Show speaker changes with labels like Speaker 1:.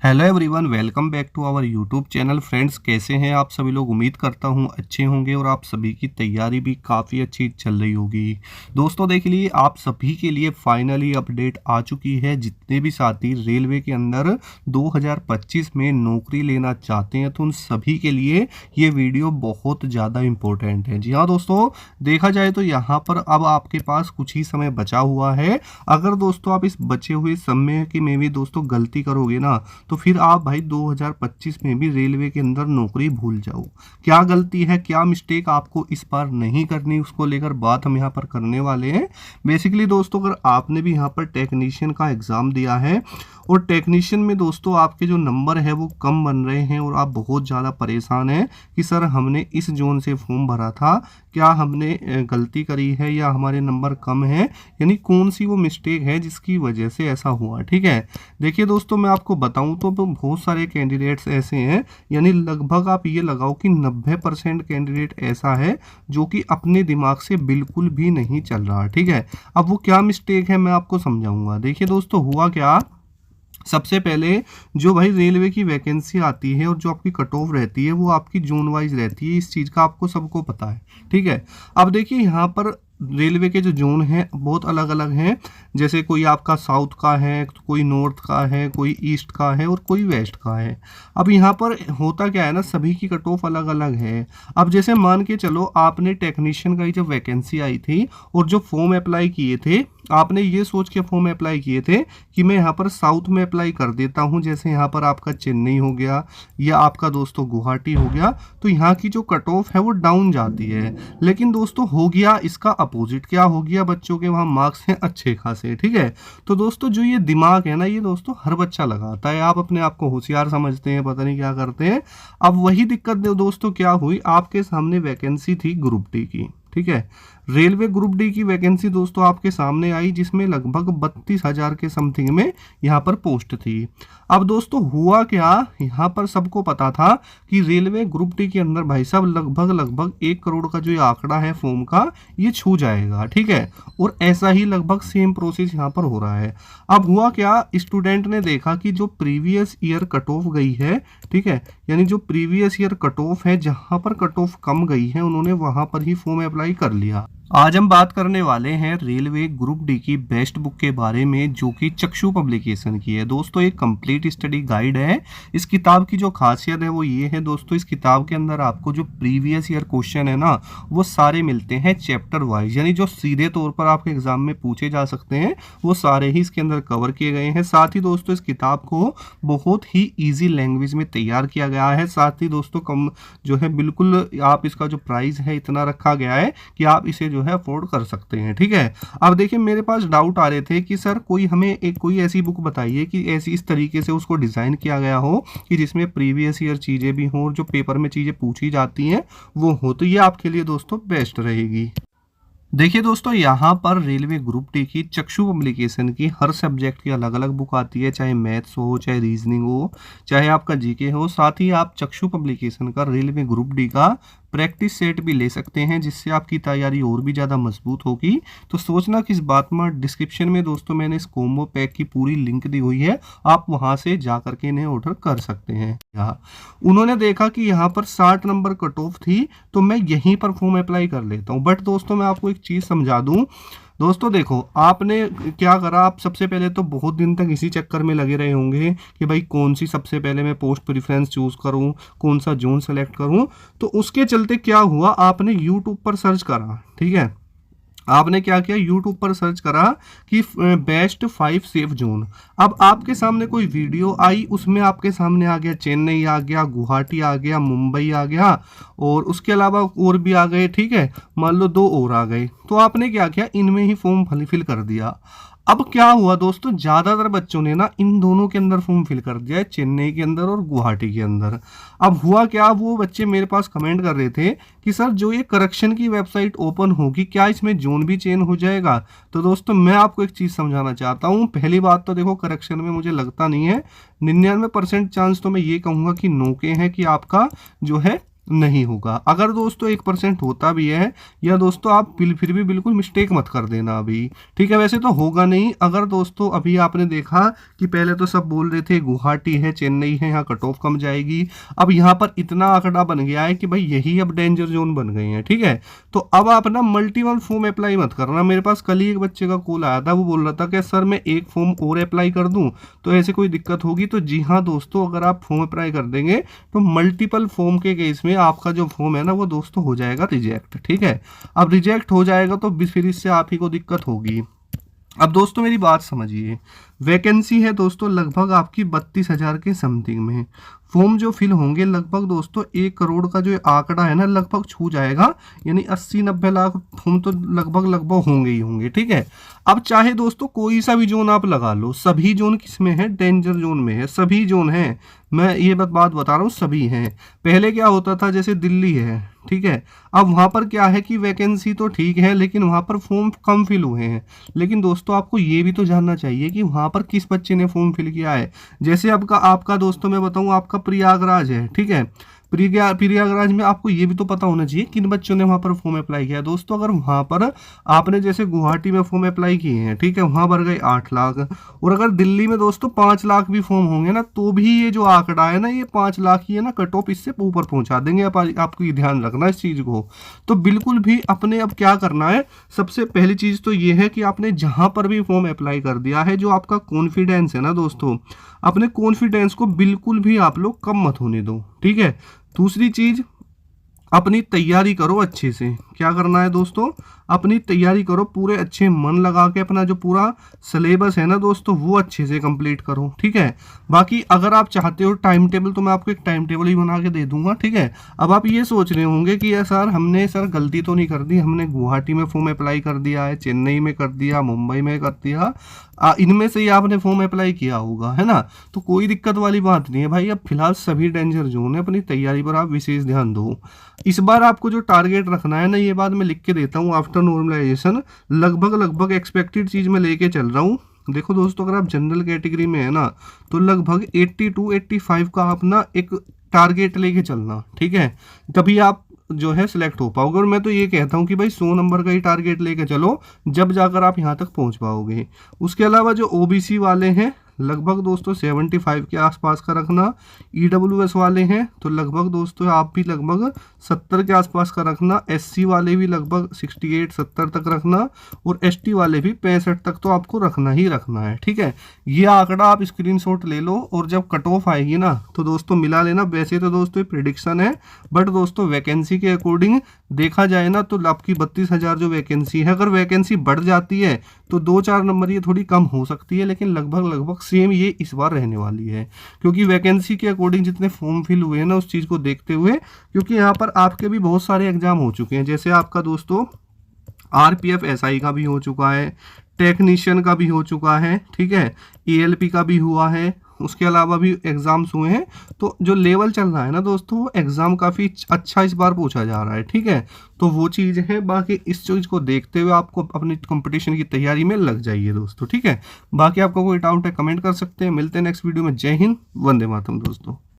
Speaker 1: Hello everyone, welcome back to our YouTube channel. Friends, कैसे हैं आप सभी लोग? उम्मीद करता हूं अच्छे होंगे और आप सभी की तैयारी भी काफ़ी अच्छी चल रही होगी। दोस्तों, देख लिए आप सभी के लिए फाइनली अपडेट आ चुकी है। जितने भी साथी रेलवे के अंदर 2025 में नौकरी लेना चाहते हैं तो उन सभी के लिए ये वीडियो बहुत ज़्यादा इम्पोर्टेंट है। जी हाँ दोस्तों, देखा जाए तो यहाँ पर अब आपके पास कुछ ही समय बचा हुआ है। अगर दोस्तों आप इस बचे हुए समय की में भी दोस्तों गलती करोगे ना, तो फिर आप भाई 2025 में भी रेलवे के अंदर नौकरी भूल जाओ। क्या गलती है, क्या मिस्टेक आपको इस बार नहीं करनी, उसको लेकर बात हम यहाँ पर करने वाले हैं। बेसिकली दोस्तों, अगर आपने भी यहाँ पर टेक्नीशियन का एग्ज़ाम दिया है और टेक्नीशियन में दोस्तों आपके जो नंबर है वो कम बन रहे हैं और आप बहुत ज़्यादा परेशान हैं कि सर हमने इस जोन से फॉर्म भरा था, क्या हमने गलती करी है या हमारे नंबर कम है, यानी कौन सी वो मिस्टेक है जिसकी वजह से ऐसा हुआ। ठीक है, देखिए दोस्तों, मैं आपको बताऊं तो बहुत सारे कैंडिडेट्स ऐसे हैं, यानी लगभग आप ये लगाओ कि 90% कैंडिडेट ऐसा है जो कि अपने दिमाग से बिल्कुल भी नहीं चल रहा। ठीक है, अब वो क्या मिस्टेक है मैं आपको समझाऊंगा। देखिए दोस्तों, हुआ क्या, सबसे पहले जो भाई रेलवे की वैकेंसी आती है और जो आपकी कट ऑफ रहती है वो आपकी जोन वाइज रहती है। इस चीज़ का आपको सबको पता है। ठीक है, अब देखिए यहाँ पर रेलवे के जो जोन हैं बहुत अलग अलग हैं। जैसे कोई आपका साउथ का है, कोई नॉर्थ का है, कोई ईस्ट का है और कोई वेस्ट का है। अब यहाँ पर होता क्या है ना, सभी की कट ऑफ अलग अलग है। अब जैसे मान के चलो आपने टेक्नीशियन का जब वैकेंसी आई थी और जो फॉर्म अप्लाई किए थे, आपने ये सोच के फॉर्म अप्लाई किए थे कि मैं यहाँ पर साउथ में अप्लाई कर देता हूँ, जैसे यहाँ पर आपका चेन्नई हो गया या आपका दोस्तों गुवाहाटी हो गया, तो यहाँ की जो कट ऑफ है वो डाउन जाती है। लेकिन दोस्तों हो गया इसका अपोजिट, क्या हो गया, बच्चों के वहाँ मार्क्स हैं अच्छे खासे। ठीक है, तो दोस्तों जो ये दिमाग है ना, ये दोस्तों हर बच्चा लगाता है। आप अपने आप को होशियार समझते हैं, पता नहीं क्या करते हैं। अब वही दिक्कत दोस्तों क्या हुई, आपके सामने वैकेंसी थी ग्रुप डी की। ठीक है, रेलवे ग्रुप डी की वैकेंसी दोस्तों आपके सामने आई, जिसमें लगभग 32,000 के समथिंग में यहाँ पर पोस्ट थी। अब दोस्तों हुआ क्या, यहाँ पर सबको पता था कि रेलवे ग्रुप डी के अंदर भाई साहब लगभग 1 करोड़ का जो ये आंकड़ा है फॉर्म का, ये छू जाएगा। ठीक है, और ऐसा ही लगभग सेम प्रोसेस यहाँ पर हो रहा है। अब हुआ क्या, स्टूडेंट ने देखा कि जो प्रीवियस ईयर कट ऑफ गई है, ठीक है, यानी जो प्रीवियस ईयर कट ऑफ है, जहाँ पर कट ऑफ कम गई है उन्होंने वहाँ पर ही फॉर्म अप्लाई कर लिया। आज हम बात करने वाले हैं रेलवे ग्रुप डी की बेस्ट बुक के बारे में, जो कि चक्षु पब्लिकेशन की है। दोस्तों एक कंप्लीट स्टडी गाइड है। इस किताब की जो खासियत है वो ये है दोस्तों, इस किताब के अंदर आपको जो प्रीवियस ईयर क्वेश्चन है ना, वो सारे मिलते हैं चैप्टर वाइज, यानी जो सीधे तौर पर आपके एग्जाम में पूछे जा सकते हैं वो सारे ही इसके अंदर कवर किए गए हैं। साथ ही दोस्तों इस किताब को बहुत ही ईजी लैंग्वेज में तैयार किया गया है। साथ ही दोस्तों कम जो है बिल्कुल, आप इसका जो प्राइस है इतना रखा गया है कि आप इसे जो है अफोर्ड कर सकते हैं। ठीक है, अब देखिए मेरे पास डाउट आ रहे थे कि सर कोई हमें एक कोई ऐसी बुक बताइए कि ऐसी इस तरीके से उसको डिज़ाइन किया गया हो कि जिसमें प्रीवियस ईयर चीज़ें भी हों और जो पेपर में चीज़ें पूछी जाती हैं वो हो, तो ये आपके लिए दोस्तों बेस्ट रहेगी। देखिए दोस्तों, यहाँ पर रेलवे ग्रुप डी की चक्षु पब्लिकेशन की हर सब्जेक्ट की अलग अलग बुक आती है, चाहे मैथ्स हो, चाहे रीजनिंग हो, चाहे आपका जीके हो। साथ ही आप चक्षु पब्लिकेशन का रेलवे ग्रुप डी का प्रैक्टिस सेट भी ले सकते हैं, जिससे आपकी तैयारी और भी ज़्यादा मजबूत होगी। तो सोचना किस बात में, डिस्क्रिप्शन में दोस्तों मैंने इस कॉम्बो पैक की पूरी लिंक दी हुई है, आप वहाँ से जा करके इन्हें ऑर्डर कर सकते हैं। यहाँ उन्होंने देखा कि यहाँ पर 60 नंबर कट ऑफ थी, तो मैं यहीं पर फॉर्म अप्लाई कर लेता हूँ। बट दोस्तों मैं आपको एक चीज़ समझा दूँ। दोस्तों देखो, आपने क्या करा, आप सबसे पहले तो बहुत दिन तक इसी चक्कर में लगे रहे होंगे कि भाई कौन सी सबसे पहले मैं पोस्ट प्रेफरेंस चूज़ करूं, कौन सा जोन सेलेक्ट करूं। तो उसके चलते क्या हुआ, आपने यूट्यूब पर सर्च करा। ठीक है, आपने क्या किया, यूट्यूब पर सर्च करा कि बेस्ट 5 सेफ जोन। अब आपके सामने कोई वीडियो आई, उसमें आपके सामने आ गया चेन्नई आ गया, गुवाहाटी आ गया, मुंबई आ गया और उसके अलावा और भी आ गए। ठीक है, मान लो 2 और आ गए, तो आपने क्या किया, इनमें ही फॉर्म फिल कर दिया। अब क्या हुआ दोस्तों, ज़्यादातर बच्चों ने ना इन दोनों के अंदर फॉर्म फिल कर दिया है, चेन्नई के अंदर और गुवाहाटी के अंदर। अब हुआ क्या, वो बच्चे मेरे पास कमेंट कर रहे थे कि सर जो ये करेक्शन की वेबसाइट ओपन होगी, क्या इसमें जोन भी चेंज हो जाएगा। तो दोस्तों मैं आपको एक चीज़ समझाना चाहता हूँ। पहली बात तो देखो, करेक्शन में मुझे लगता नहीं है, 99% चांस तो मैं ये कहूँगा कि नो के हैं कि आपका जो है नहीं होगा। अगर दोस्तों 1% होता भी है, या दोस्तों आप फिर भी बिल्कुल मिस्टेक मत कर देना अभी, ठीक है, वैसे तो होगा नहीं। अगर दोस्तों अभी आपने देखा कि पहले तो सब बोल रहे थे गुवाहाटी है, चेन्नई है, यहाँ कट ऑफ कम जाएगी, अब यहाँ पर इतना आंकड़ा बन गया है कि भाई यही अब डेंजर जोन बन गए हैं, ठीक है। तो अब आप ना मल्टीपल फॉर्म अप्लाई मत करना। मेरे पास कल ही एक बच्चे का कॉल आया था, वो बोल रहा था कि सर मैं एक फॉर्म और अप्लाई कर दूं तो ऐसे कोई दिक्कत होगी? तो जी हाँ दोस्तों, अगर आप फॉर्म अप्लाई कर देंगे तो मल्टीपल फॉर्म के केस में आपका जो फॉर्म है ना वो दोस्तों हो जाएगा रिजेक्ट, ठीक है। अब रिजेक्ट हो जाएगा तो फिर इससे आप ही को दिक्कत होगी। अब दोस्तों मेरी बात समझिए, वैकेंसी है दोस्तों लगभग आपकी 32,000 के समथिंग में। फॉर्म जो फिल होंगे लगभग दोस्तों 1 करोड़ का जो आंकड़ा है ना लगभग छू जाएगा, यानी 80-90 लाख फॉर्म तो लगभग होंगे ही होंगे, ठीक है। अब चाहे दोस्तों कोई सा भी जोन आप लगा लो, सभी जोन किस में है? डेंजर जोन में है, सभी जोन है। मैं ये बात बता रहा हूँ, सभी हैं। पहले क्या होता था, जैसे दिल्ली है, ठीक है, अब वहाँ पर क्या है कि वैकेंसी तो ठीक है लेकिन वहाँ पर फॉर्म कम फिल हुए हैं। लेकिन दोस्तों आपको ये भी तो जानना चाहिए कि वहाँ पर किस बच्चे ने फॉर्म फिल किया है। जैसे आपका दोस्तों मैं बताऊँ, आपका प्रयागराज है, ठीक है, प्रयागराज में आपको ये भी तो पता होना चाहिए किन बच्चों ने वहाँ पर फॉर्म अप्लाई किया। दोस्तों अगर वहाँ पर आपने जैसे गुवाहाटी में फॉर्म अप्लाई किए हैं, ठीक है, वहाँ भर गए 8 लाख, और अगर दिल्ली में दोस्तों 5 लाख भी फॉर्म होंगे ना तो भी ये जो आंकड़ा है ना ये 5 लाख ही है ना, कट ऑफ इससे ऊपर पहुँचा देंगे। आपको ये ध्यान रखना इस चीज़ को। तो बिल्कुल भी अपने अब क्या करना है, सबसे पहली चीज़ तो ये है कि आपने जहाँ पर भी फॉर्म अप्लाई कर दिया है, जो आपका कॉन्फिडेंस है ना दोस्तों, अपने कॉन्फिडेंस को बिल्कुल भी आप लोग कम मत होने दो, ठीक है। दूसरी चीज, अपनी तैयारी करो अच्छे से। क्या करना है दोस्तों, अपनी तैयारी करो, पूरे अच्छे मन लगा के अपना जो पूरा सिलेबस है ना दोस्तों वो अच्छे से कंप्लीट करो, ठीक है। बाकी अगर आप चाहते हो टाइम टेबल, तो मैं आपको एक टाइम टेबल ही बना के दे दूंगा, ठीक है। अब आप ये सोच रहे होंगे कि यार सर हमने गलती तो नहीं कर दी, हमने गुवाहाटी में फॉर्म अप्लाई कर दिया है, चेन्नई में कर दिया, मुंबई में कर दिया, इनमें से ही आपने फॉर्म अप्लाई किया होगा, है ना। तो कोई दिक्कत वाली बात नहीं है भाई। अब फिलहाल सभी डेंजर जोन है, अपनी तैयारी पर आप विशेष ध्यान दो। इस बार आपको जो टारगेट रखना है ना, ये बात मैं लिख के देता हूँ, आफ्टर नॉर्मलाइजेशन लगभग एक्सपेक्टेड चीज़ में लेके चल रहा हूँ। देखो दोस्तों, अगर आप जनरल कैटेगरी में है ना तो लगभग 82-85 का अपना एक टारगेट लेके चलना, ठीक है, तभी आप जो है सिलेक्ट हो पाओगे। और मैं तो ये कहता हूँ कि भाई 100 नंबर का ही टारगेट लेके चलो, जब जाकर आप यहाँ तक पहुँच पाओगे। उसके अलावा जो ओबीसी वाले हैं लगभग दोस्तों 75 के आसपास का रखना, ईडब्ल्यूएस वाले हैं तो लगभग दोस्तों आप भी लगभग 70 के आसपास का रखना, एससी वाले भी लगभग 68-70 तक रखना, और एसटी वाले भी 65 तक तो आपको रखना ही रखना है, ठीक है। ये आंकड़ा आप स्क्रीनशॉट ले लो, और जब कट ऑफ आएगी ना तो दोस्तों मिला लेना। वैसे तो दोस्तों प्रिडिक्शन है, बट दोस्तों वैकेंसी के अकॉर्डिंग देखा जाए ना तो आपकी 32,000 जो वैकेंसी है, अगर वैकेंसी बढ़ जाती है तो 2-4 नंबर ये थोड़ी कम हो सकती है, लेकिन लगभग सेम ये इस बार रहने वाली है, क्योंकि वैकेंसी के अकॉर्डिंग जितने फॉर्म फिल हुए हैं ना उस चीज़ को देखते हुए, क्योंकि यहाँ पर आपके भी बहुत सारे एग्जाम हो चुके हैं। जैसे आपका दोस्तों आरपीएफ एसआई का भी हो चुका है, टेक्नीशियन का भी हो चुका है, ठीक है, एएलपी का भी हुआ है, उसके अलावा भी एग्जाम्स हुए हैं। तो जो लेवल चल रहा है ना दोस्तों, वो एग्जाम काफ़ी अच्छा इस बार पूछा जा रहा है, ठीक है। तो वो चीज़ है, बाकी इस चीज़ को देखते हुए आपको अपनी कंपटीशन की तैयारी में लग जाइए दोस्तों, ठीक है। बाकी आपको कोई डाउट है कमेंट कर सकते हैं। मिलते हैं नेक्स्ट वीडियो में। जय हिंद, वंदे मातरम दोस्तों।